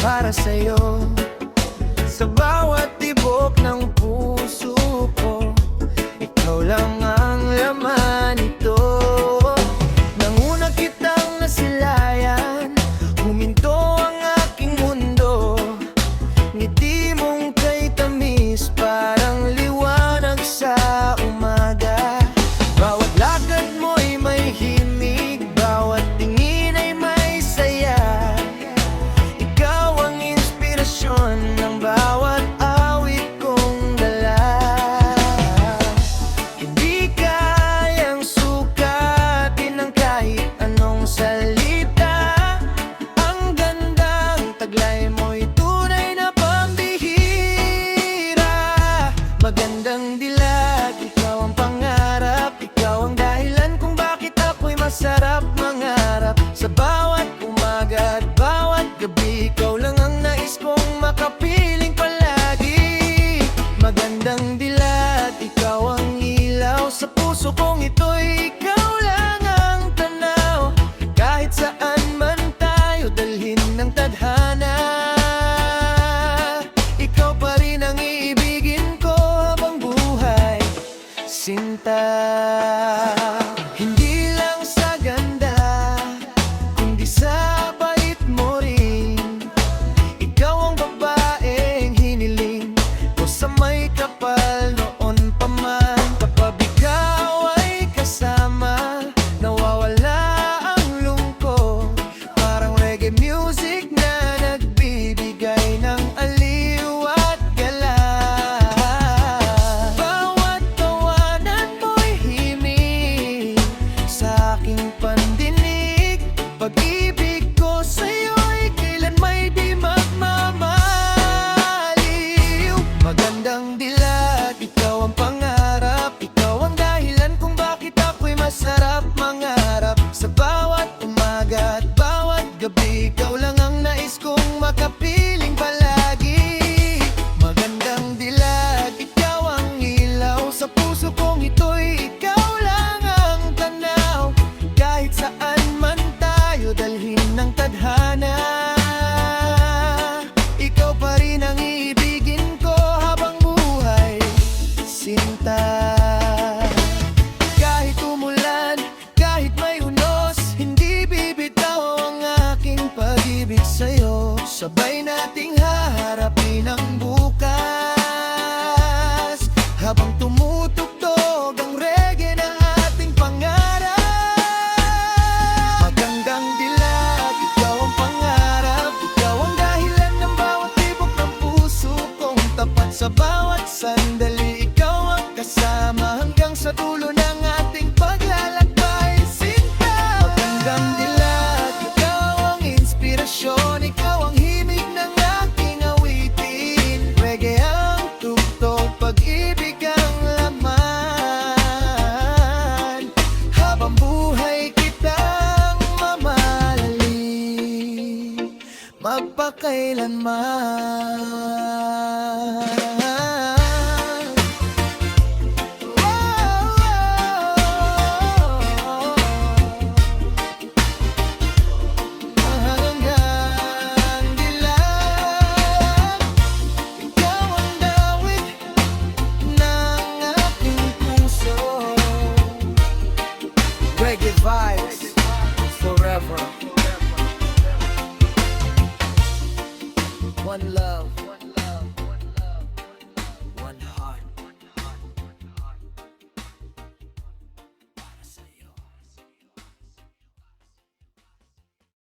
para sa'yo. Sa bawat tibok ng puso ko, ikaw lang ang laman nito. Nang una kitang nasilayan, huminto ang aking mundo. Ngiti mong kay tamis, parang liwanag sa umaga. Bawat lakad mo'y may himig, bawat tingin ay may saya. Ikaw ang inspirasyon ng bawat awit kong dala. Hindi kayang sukatin ng kahit anong salita. Ang gandang taglay mo'y tunay na pambihira. Magandang dilag, ikaw ang pangarap. Ikaw ang dahilan kung bakit ako'y masarap mangarap. Sa bawat umaga at bawat gabi, ikaw lang ang nais kong makapiling palagi. Magandang dilag, ikaw ang ilaw sa puso kong ito'y ikaw lang ang tanaw. Kahit saan man tayo dalhin ng tadhana, ikaw pa rin ang iibigin ko habang buhay, sinta. Hindi lang sa ganda, kundi sa bait mo rin. Ikaw ang babaeng hiniling ko sa may kapal noon pa man. Kapag ikaw ay kasama, nawawala ang lungkot. Parang reggae music na nagbibigay ng aliw at gala. Bawat tawanan mo'y himig sa aking pandinig. Pag-ibig ko sa'yo'y kailan may di magmamaliw. Magandang dilag, ikaw ang pangarap. Ikaw ang dahilan kung bakit ako'y masarap mangarap. Sa bawat umaga at bawat gabi, ikaw lang ang nais kong makapiling palagi. Magandang dilag, ikaw ang ilaw sa puso kong ito'y ikaw lang ang tanaw. Kahit saan man tayo dalhin ng tadhana, ikaw pa rin ang iibigin ko habang buhay, sinta. Kahit umulan, kahit may unos, hindi bibitaw ang aking pag-ibig sa'yo. Sabay nating haharapin ang bukas, habang tumutugtog ang reggae na ating pangarap. Magandang dilag, ikaw ang pangarap. Ikaw ang dahilan ng bawat tibok ng puso kong tapat. Sa bawat sandali, ikaw ang kasama hanggang sa dulo ng ating paglalakbay, sinta. Magandang dilag, ikaw ang inspirasyon. Ikaw ang himig ng aking awitin. Reggae ang tugtog, pag-ibig ang laman. Habang buhay kitang mamahalin, magpakailanman. Hanggang dilag, ikaw ang dawit ng aking puso. Reggae vibes forever. One love.